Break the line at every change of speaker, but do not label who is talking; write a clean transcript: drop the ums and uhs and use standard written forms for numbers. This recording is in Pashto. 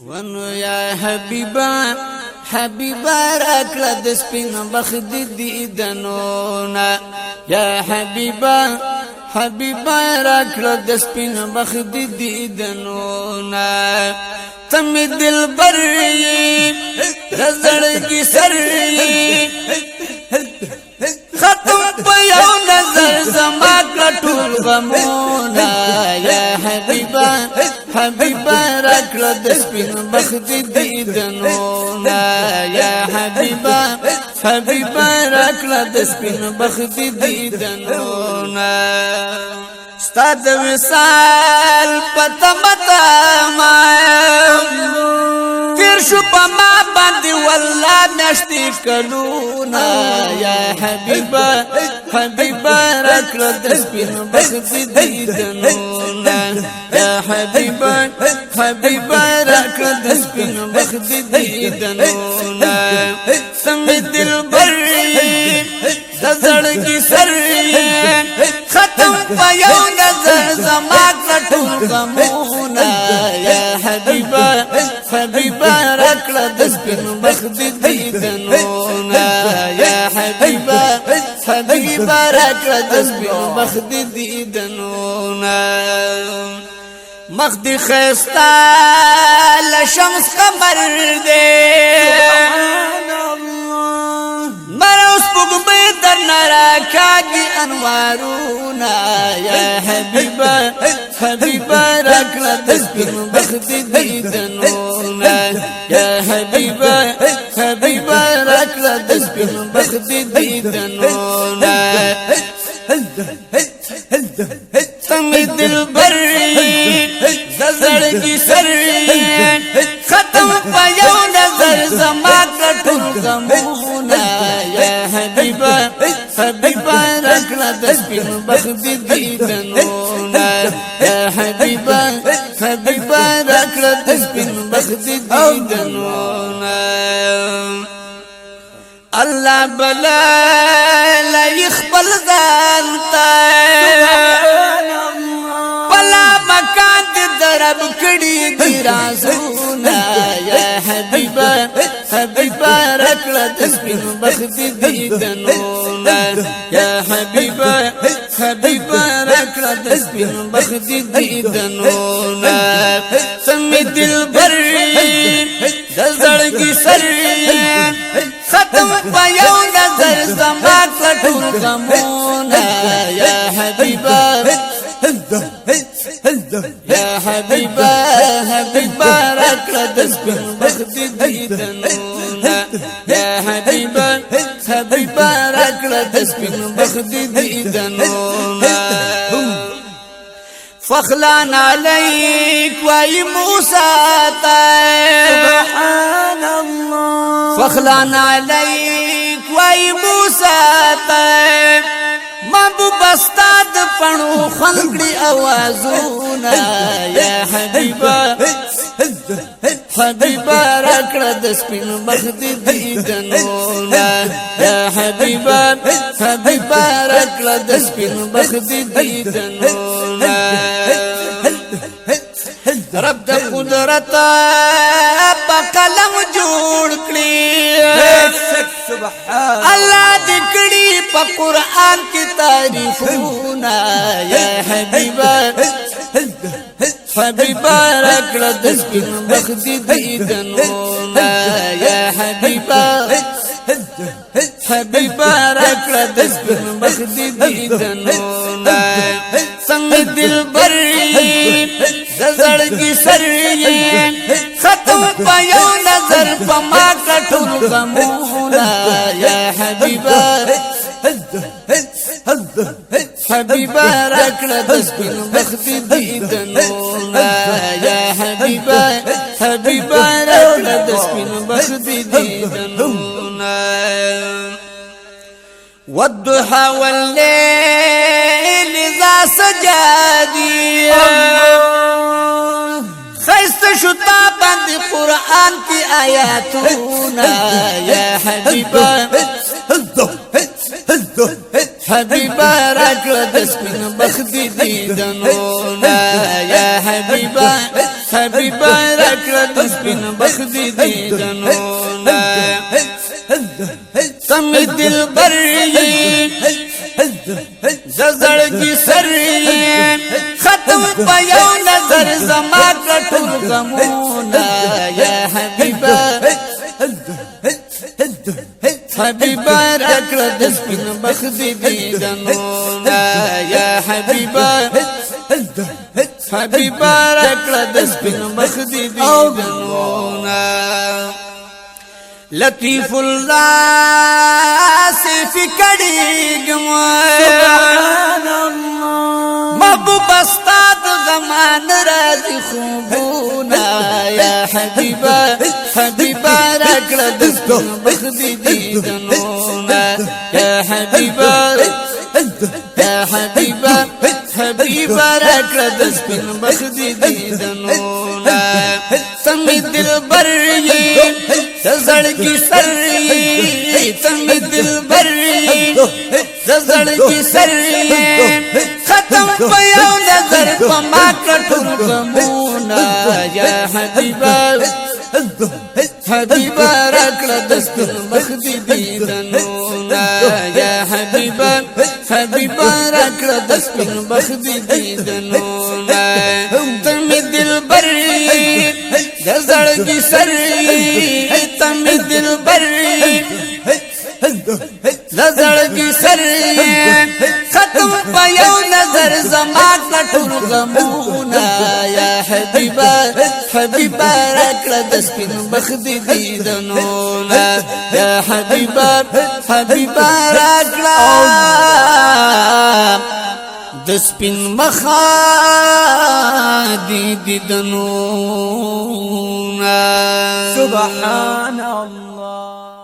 ونو یا حبیبا حبیبا راکړه د سپین بخت دیدنونا یا حبیبا حبیبا راکړه د سپین بخت دیدنونا تم دل بری رزړګي سری ختم په یو نظر زما کټول غمونا یا حبیبا حبیبا راکړه د سپین بخت دیدنونا یا حبیبا حبیبا راکړه د سپین بخت دیدنونا ستاد وصال پتمتا ما تیر شو پما باندې والله نشتی کلونا یا حبیبا حبیبا راکړه د سپین بخت دیدنونا یا حبیبا حبیبا راکړه د سپین بخت دیدنونا سم دل بری زړګي سری ختم پيو نظر زما کټول غمونا یا حبیبا حبیبا راکړه د سپین بخت دیدنونا یا حبیبا حبیبا راکړه د سپین بخت دیدنونا مخد خستا لشمس قمر دے مروس بغبی در نراکاگی انوارونا یا حبیبا حبیبا راکړه د سپین بخت دیدنونا یا حبیبا حبیبا راکړه د سپین بخت دیدنونا تم دل بری زړګي سری ختم په یو نظر زما کټول غمونا یا حبیبا حبیبا راکړه د سپین بخت دیدنونا یا حبیبا حبیبا راکړه د سپین بخت دیدنونا الله بلا لا يخبل ذالتا بلا مکان دې درب کړي دي رازونا یا حبیبا حبیبا راکړه د سپین بخت دیدنونا یا حبیبا حبیبا راکړه د سپین بخت دیدنونا سم دل بری زړګي سری ختم پيو نظر زما کټول غمونا یا حبیبا یا حبیبا حبیبا راکړه د سپین بخت دیدنونا یا حبیبا حبیبا راکړه د سپین بخت دیدنونا فخلان عليك وای موسی سبحان الله فخلان عليك وای موسی محبوب استاد پڼو خلګړي اوازونا یا حبیبا حبیبا راکړه د سپین بخت دیدنونا یا حبیبا حبیبا راکړه د سپین بخت دیدنونا رب د قدرت په قلم جوړ کړی الله دې کړي په قران کې تعریفونه یا حبیبا حبیبا راکړه د سپین بخت دیدنونا یا حبیبا حبیبا راکړه د سپین بخت دیدنونا څنګه دل بری زړګي سری ختم پيو نظر پما کټول غمونا یا حبیبا حبیبا راکړه د سپین بخت دیدنونا یا حبیبا حبیبا راکړه د سپین بخت دیدنونا والضحى والليل إذا سجادي خيست شتا بند قرآن کی آیاتونا یا حبیبا حبیبا راکړه د سپین بخت دیدنونا یا حبیبا حبیبا راکړه د سپین بخت دیدنونه تم دلبر زړګي سر ختم په یو نظر زما کټور غمونه یا حبیبا حبیبا راکړه د سپین بخت دیدنونه یا حبیبا حبیبا راکړه د سپین بخت دیدنونه لطیف الله سے فکڑی
سبحان الله
محبوب استاد زمان راضی خوبونا یا حبیبا حبیبا راکړه د سپین بخت دیدنونه یا حبیبا یا حبیبا حبیبا راکړه د سپین بخت دیدنونه تم دلبر زړګي سر تم دلبر زړګي سر ختم په یو نظر په ما کټور غمونه یا حبیبا حبیبا راکړه د سپین بخت دیدنونه یا حبیبا حبیبا راکړه د سپین بخت دیدنونه تم دلبر زړګي سر تم دلبر زړګي سر ختم په یو نظر زما کټور غمونه یا حبیبا حبیبا راکړه د سپین بخت دیدنونه یا حبیبا حبیبا راکړه د سپین مخا دیدنونه
سبحان الله